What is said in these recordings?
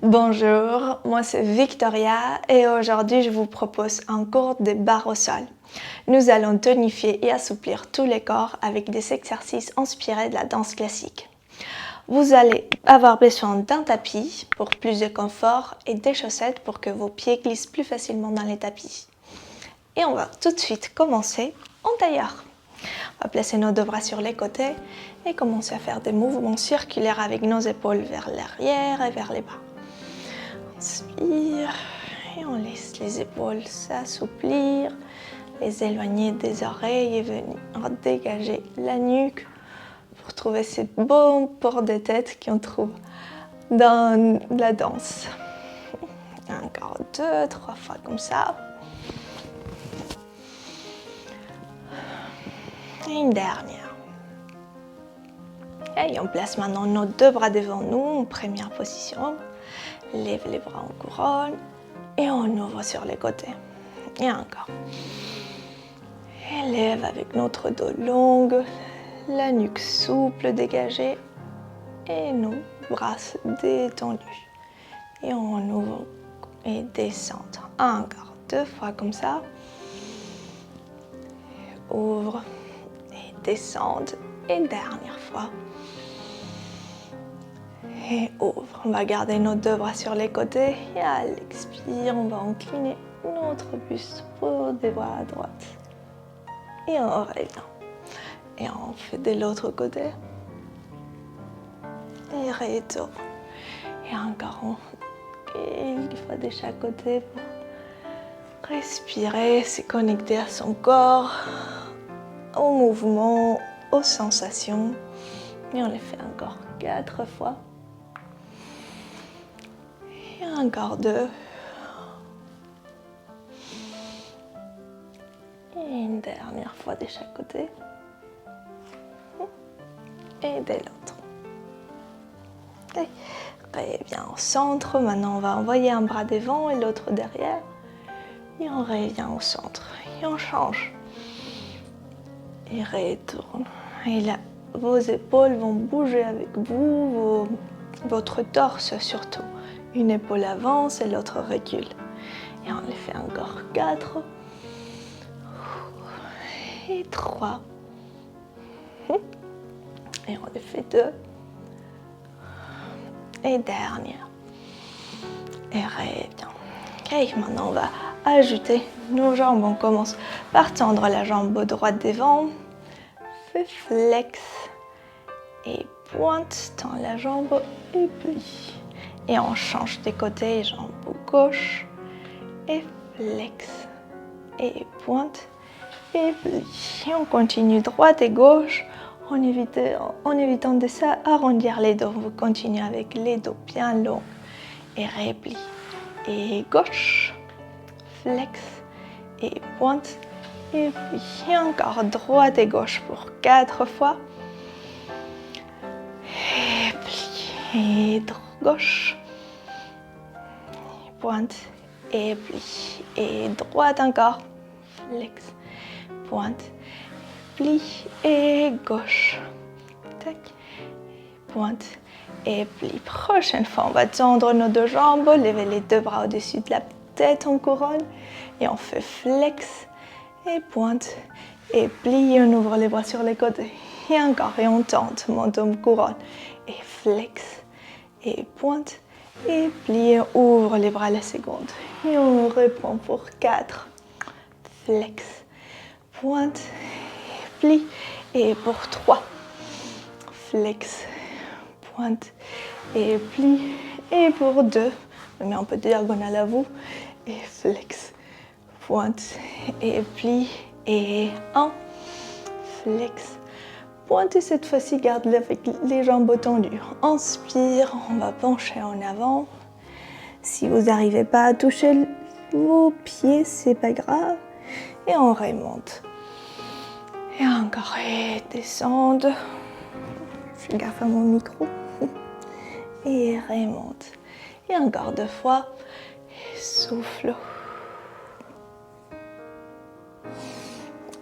Bonjour, moi c'est Victoria et aujourd'hui je vous propose un cours de barre au sol. Nous allons tonifier et assouplir tous les corps avec des exercices inspirés de la danse classique. Vous allez avoir besoin d'un tapis pour plus de confort et des chaussettes pour que vos pieds glissent plus facilement dans les tapis. Et on va tout de suite commencer en tailleur. On va placer nos deux bras sur les côtés et commencer à faire des mouvements circulaires avec nos épaules vers l'arrière et vers les bas. Inspire et on laisse les épaules s'assouplir, les éloigner des oreilles et venir dégager la nuque pour trouver ces beaux pores de tête qu'on trouve dans la danse. Encore 2, 3 fois comme ça. Et une dernière. Et on place maintenant nos deux bras devant nous en première position. Lève les bras en couronne et on ouvre sur les côtés. Et encore. Élève avec notre dos long, la nuque souple dégagée et nos bras détendus. Et on ouvre et descend. Encore 2 fois comme ça. Ouvre et descend. Et dernière fois. Et ouvre. On va garder nos deux bras sur les côtés. Et à l'expire, on va incliner notre buste pour des bras à droite. Et on revient. Et on fait de l'autre côté. Et retourne. Et encore une fois de chaque côté pour respirer, se connecter à son corps, au mouvement, aux sensations. Et on les fait encore 4 fois. Et encore 2. Et une dernière fois de chaque côté. Et de l'autre. Reviens au centre. Maintenant, on va envoyer un bras devant et l'autre derrière. Et on revient au centre. Et on change. Et retourne. Et là, vos épaules vont bouger avec vous, votre torse surtout. Une épaule avance et l'autre recule. Et on les fait encore 4. Et 3. Et on les fait 2. Et dernière. Et revient. Ok, maintenant on va ajouter nos jambes. On commence par tendre la jambe droite devant. Fais flex. Et pointe, tend la jambe et plie. Et on change des côtés, jambe gauche. Et flex. Et pointe. Et plie. Et on continue droite et gauche. En évitant de s'arrondir les dos. Vous continuez avec les dos bien longs. Et replie. Et gauche. Flex. Et pointe. Et plie. Et encore droite et gauche pour 4 fois. Et plie. Et gauche. Et pointe. Et plie. Et droite encore. Flex. Pointe. Plie et gauche. Tac. Pointe et plie. Prochaine fois, on va tendre nos deux jambes, lever les deux bras au-dessus de la tête en couronne et on fait flex et pointe et plie. On ouvre les bras sur les côtés. Et encore, et on tente, menton couronne et flex et pointe et plie. On ouvre les bras la seconde et on reprend pour 4. Flex, pointe, plie et pour 3. Flex, pointe et plie et pour 2. Je mets un peu de diagonale à vous et flex, pointe et plie et 1. Flex, pointe et cette fois-ci garde avec les jambes tendues. Inspire, on va pencher en avant. Si vous n'arrivez pas à toucher vos pieds, c'est pas grave. Et on remonte. Et encore, et descendre. Je fais gaffe à mon micro. Et remonte. Et encore 2 fois. Et souffle.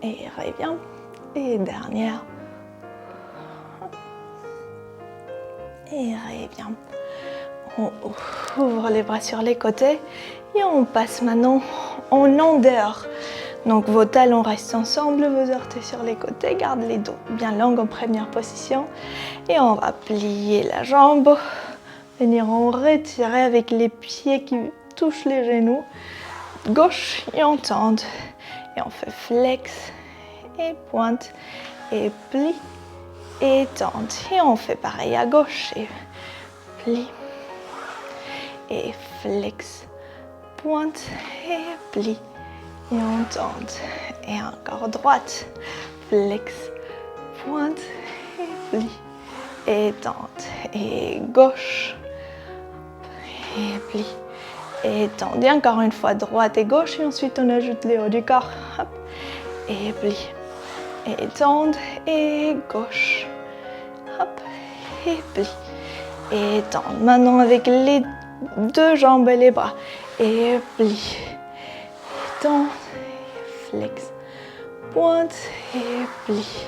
Et revient. Et dernière. Et revient. On ouvre les bras sur les côtés et on passe maintenant en longueur. Donc vos talons restent ensemble, vos orteils sur les côtés, garde les dos bien longs en première position. Et on va plier la jambe, venir en retirer avec les pieds qui touchent les genoux. Gauche et on tend. Et on fait flex et pointe et plie et tend. Et on fait pareil à gauche et plie et flex, pointe et plie. Et on tente. Et encore droite. Flex, pointe et plie. Et tente. Et gauche. Et plie. Et tente. Et encore une fois droite et gauche. Et ensuite on ajoute les hauts du corps. Hop. Et plie. Et tente. Et gauche. Hop. Et plie. Et tente. Maintenant avec les deux jambes et les bras. Et plie. Tente, flex, pointe et plie.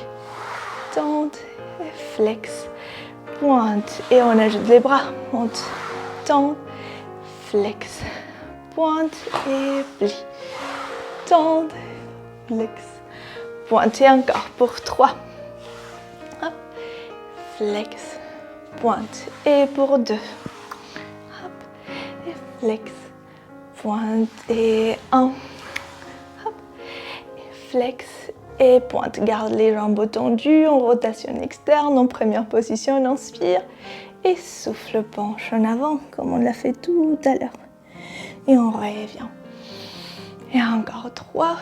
Tente et flex, pointe. Et on ajoute les bras. Monte, tente, flex, pointe et plie. Tente, flex, pointe. Et encore pour 3. Hop. Flex, pointe. Et pour 2. Hop. Et flex, pointe. Et 1. Flex et pointe. Garde les jambes tendues en rotation externe, en première position, on inspire et souffle, penche en avant comme on l'a fait tout à l'heure. Et on revient. Et encore 3.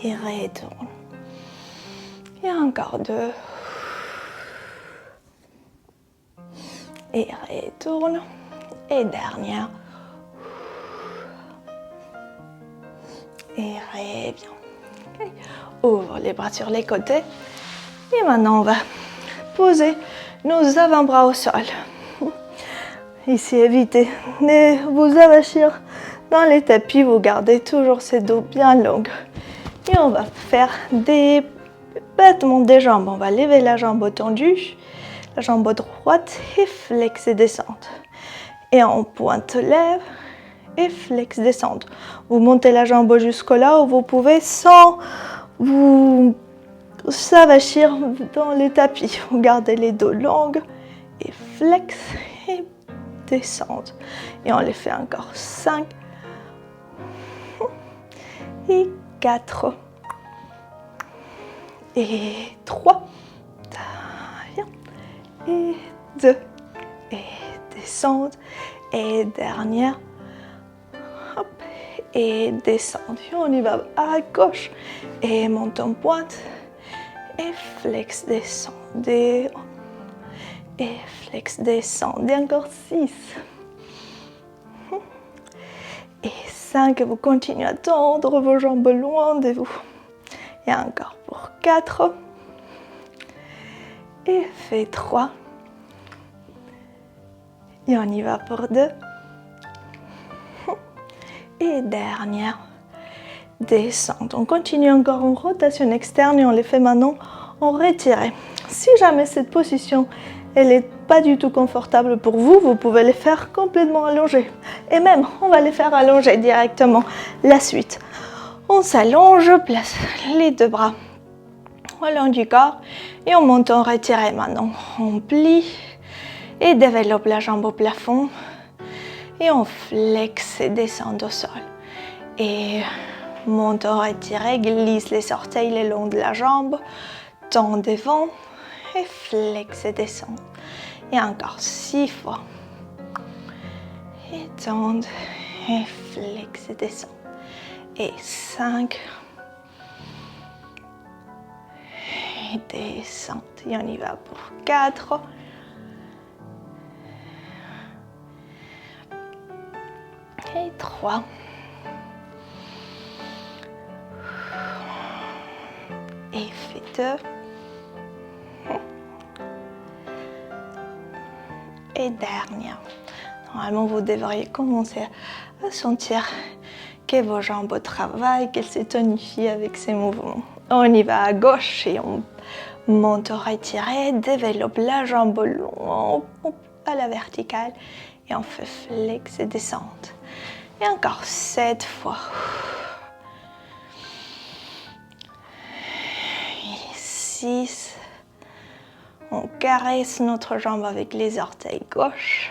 Et retourne. Et encore 2. Et retourne. Et dernière. Et reviens. Okay. Ouvre les bras sur les côtés. Et maintenant, on va poser nos avant-bras au sol. Ici, évitez de vous avachir dans les tapis. Vous gardez toujours ces dos bien longs. Et on va faire des battements des jambes. On va lever la jambe tendue, la jambe droite et flex et descendre. Et on pointe lève. Et flex, descendre. Vous montez la jambe jusqu'au là où vous pouvez sans vous s'avachir dans les tapis. Vous gardez les dos longs et flex et descendre. Et on les fait encore 5 et 4 et 3 et 2 et descendre et dernière. Hop, et descendre. On y va à gauche. Et monte en pointe. Et flex, descendez. Et flex, descendez. Encore 6. Et 5. Vous continuez à tendre vos jambes loin de vous. Et encore pour 4. Et fait 3. Et on y va pour 2. Et dernière, descente. On continue encore en rotation externe et on les fait maintenant en retiré. Si jamais cette position elle n'est pas du tout confortable pour vous, vous pouvez les faire complètement allongés. Et même, on va les faire allonger directement. La suite, on s'allonge, place les deux bras au long du corps et on monte en retiré maintenant. On plie et développe la jambe au plafond. Et on flex et descend au sol. Et monte en retiré, glisse les orteils le long de la jambe, tend devant et flex et descend. Et encore 6 fois. Et tend et flex et descend. Et 5. Et descend. Et on y va pour 4. Et 3. Et fait 2. Et dernière. Normalement, vous devriez commencer à sentir que vos jambes travaillent, qu'elles se tonifient avec ces mouvements. On y va à gauche et on Monte, retirez, développe la jambe longue à la verticale. Et on fait flex et descente. Et encore 7 fois. Et 6. On caresse notre jambe avec les orteils gauche.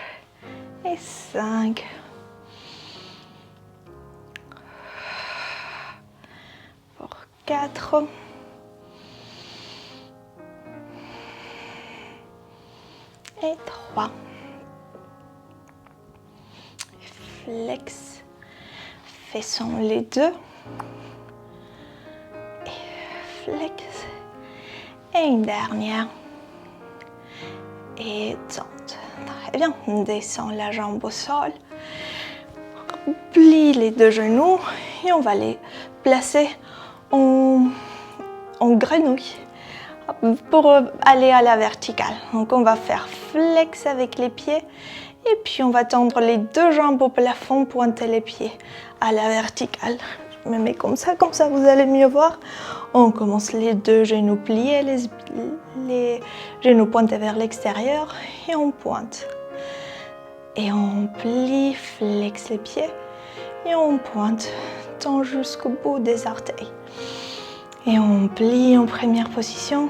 Et 5. Pour 4. Et 3. Flex. Faisons les deux. Et flex. Et une dernière. Et tente. Très bien. Descend la jambe au sol. Plie les deux genoux. Et on va les placer en grenouille pour aller à la verticale. Donc on va faire flex avec les pieds. Et puis on va tendre les deux jambes au plafond, pointer les pieds à la verticale. Je me mets comme ça vous allez mieux voir. On commence les deux genoux pliés, les genoux pointés vers l'extérieur et on pointe. Et on plie, flex les pieds et on pointe, tend jusqu'au bout des orteils. Et on plie en première position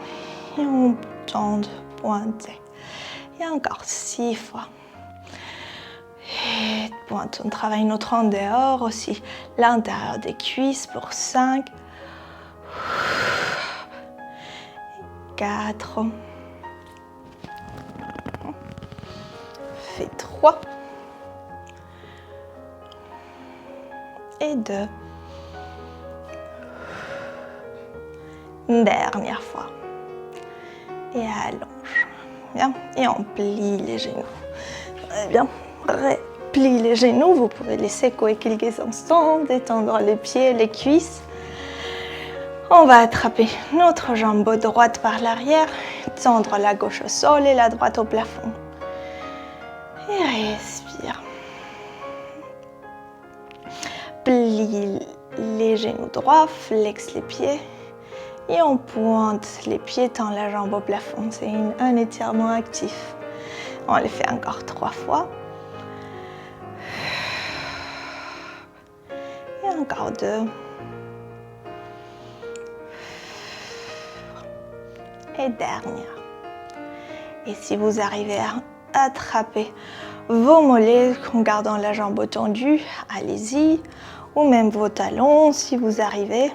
et on tend, pointe. Et encore 6 fois. Et pointe, on travaille notre en dehors aussi, l'intérieur des cuisses pour 5, 4, fait 3, et 2, une dernière fois, et allonge, bien, et on plie les genoux, très bien. Plie les genoux, vous pouvez les secouer quelques instants, détendre les pieds, les cuisses. On va attraper notre jambe droite par l'arrière, tendre la gauche au sol et la droite au plafond. Et respire. Plie les genoux droits, flex les pieds et on pointe les pieds, tend la jambe au plafond. C'est un étirement actif. On le fait encore 3 fois. Et encore 2. Et dernière. Et si vous arrivez à attraper vos mollets en gardant la jambe tendue, allez-y. Ou même vos talons si vous arrivez.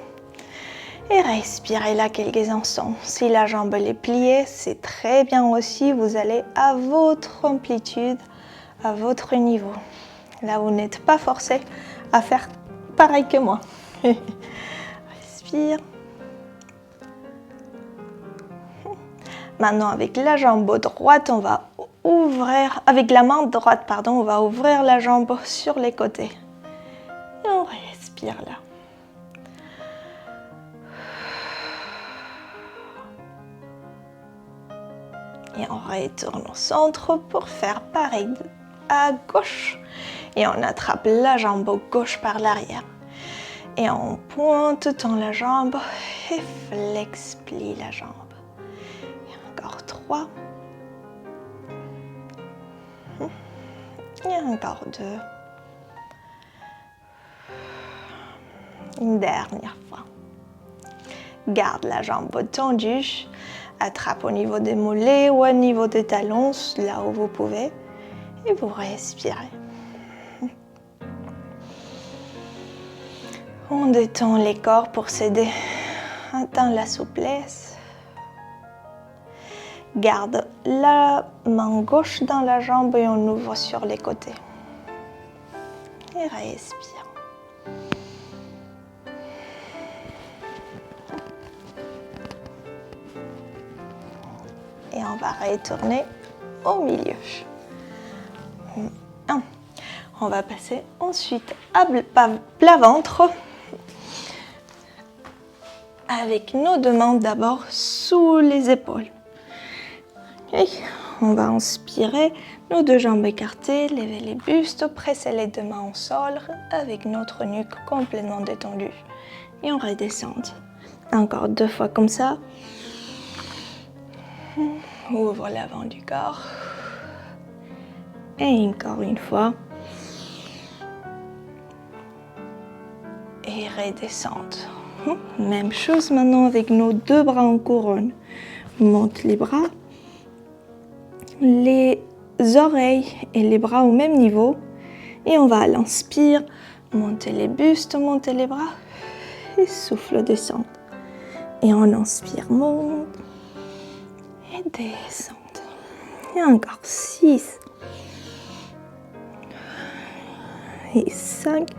Et respirez là quelques instants. Si la jambe est pliée, c'est très bien aussi. Vous allez à votre amplitude, à votre niveau. Là, vous n'êtes pas forcé à faire pareil que moi. Respire. Maintenant, avec la jambe droite, on va ouvrir, avec la main droite, pardon, on va ouvrir la jambe sur les côtés. Et on respire là. Et on retourne au centre pour faire pareil à gauche. Et on attrape la jambe gauche par l'arrière. Et on pointe, tend la jambe et flex, plie la jambe. Et encore 3. Et encore 2. Une dernière fois. Garde la jambe tendue. Attrape au niveau des mollets ou au niveau des talons, là où vous pouvez. Et vous respirez. On détend les corps pour s'aider à atteindre la souplesse. Garde la main gauche dans la jambe et on ouvre sur les côtés. Et respire. Et on va retourner au milieu. On va passer ensuite à plat ventre. Avec nos deux mains d'abord sous les épaules. Et on va inspirer, nos deux jambes écartées, lever les bustes, presser les deux mains au sol avec notre nuque complètement détendue. Et on redescend. Encore 2 fois comme ça. Ouvre l'avant du corps. Et encore une fois. Et redescendre. Même chose maintenant avec nos deux bras en couronne. Monte les bras. Les oreilles et les bras au même niveau. Et on va à l'inspire, monter les bustes, monter les bras. Et souffle, descendre. Et on inspire, monte. Et descendre. Et encore 6. Et 5.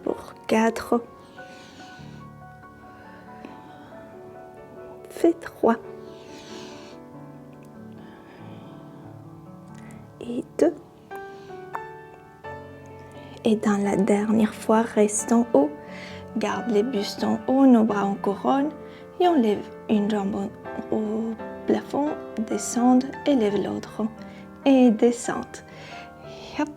Pour 4. Fait 3. Et 2. Et dans la dernière fois, reste en haut. Garde les bustes en haut, nos bras en couronne. Et on lève une jambe au plafond, descende et lève l'autre. Et descende. Et hop.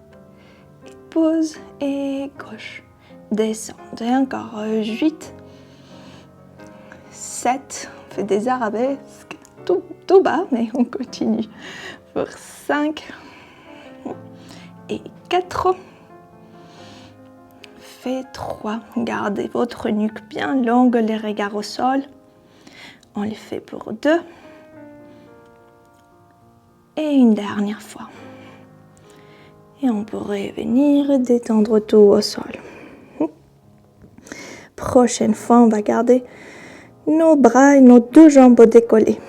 Et pose et gauche. Descende. Et encore 8. 7. On fait des arabesques. Tout bas, mais on continue. Pour 5. Et 4. Fait 3. Gardez votre nuque bien longue, les regards au sol. On les fait pour 2. Et une dernière fois. Et on pourrait venir détendre tout au sol. Prochaine fois, on va garder nos bras et nos deux jambes décollées.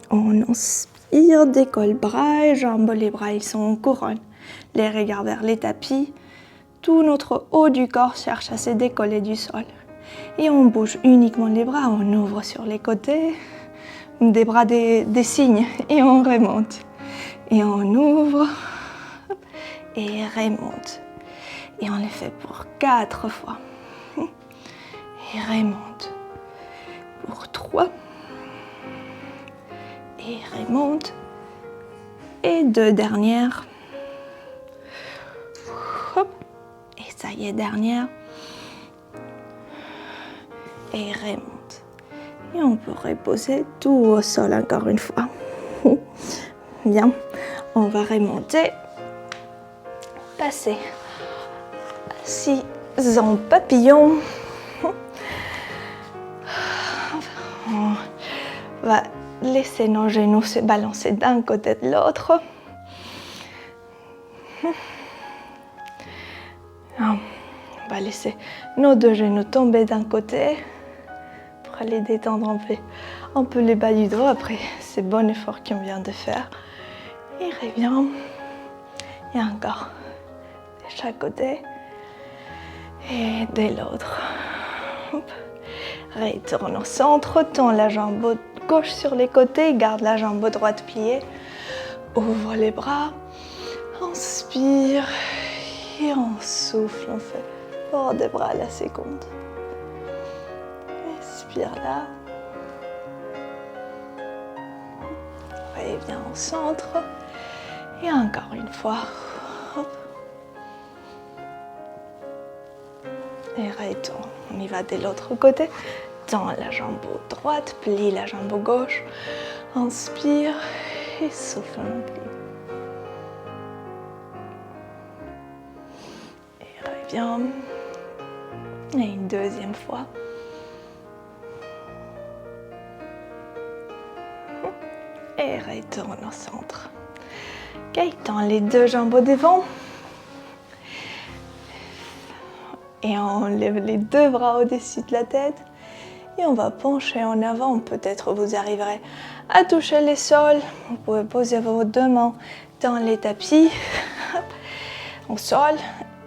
On inspire, décolle bras et jambes. Les bras, ils sont en couronne. Les regards vers les tapis. Tout notre haut du corps cherche à se décoller du sol. Et on bouge uniquement les bras. On ouvre sur les côtés. Des bras, des signes. Et on remonte. Et on ouvre. Et remonte. Et on les fait pour 4 fois. Et remonte. Pour 3. Et remonte. Et 2 dernières. Hop. Et ça y est, dernière. Et remonte. Et on peut reposer tout au sol encore une fois. Bien. On va remonter. Passer. Assis en papillon. On va laisser nos genoux se balancer d'un côté de l'autre. On va laisser nos deux genoux tomber d'un côté pour aller détendre un peu les bas du dos après ce bon effort qu'on vient de faire. Et revient. Et encore de chaque côté et de l'autre. Retourne au centre, tend la jambe gauche sur les côtés, garde la jambe droite pliée. Ouvre les bras, inspire et on souffle, on fait hors des bras à la seconde. Expire là. Reviens au centre et encore une fois. Hop. Et retourne. On y va de l'autre côté. Tends la jambe droite, plie la jambe gauche. Inspire et souffle, on plie. Et reviens. Et une deuxième fois. Et retourne au centre. Ok, tends les deux jambes au devant. Et on lève les deux bras au-dessus de la tête. Et on va pencher en avant. Peut-être vous arriverez à toucher les sols. Vous pouvez poser vos deux mains dans les tapis, au sol.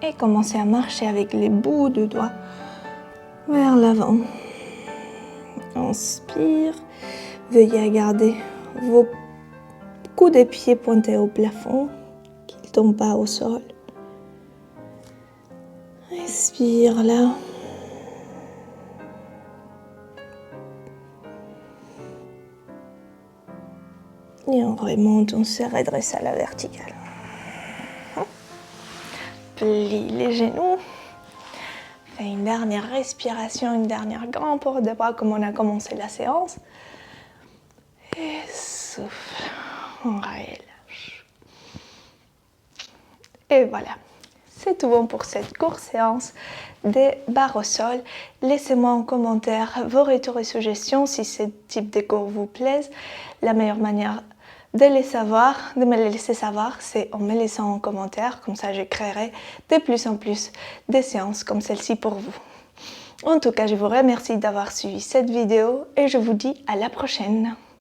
Et commencer à marcher avec les bouts de doigts vers l'avant. Inspire. Veuillez garder vos coups de pied pointés au plafond, qu'ils ne tombent pas au sol. Expire là. Et on remonte, on se redresse à la verticale. Plie les genoux. Fais une dernière respiration, une dernière grande pause de bras comme on a commencé la séance. Et souffle, on relâche. Et voilà, c'est tout bon pour cette courte séance des barres au sol. Laissez-moi en commentaire vos retours et suggestions si ce type de cours vous plaise. La meilleure manière de me les laisser savoir, c'est en me laissant en commentaire. Comme ça, je créerai de plus en plus des séances comme celle-ci pour vous. En tout cas, je vous remercie d'avoir suivi cette vidéo et je vous dis à la prochaine.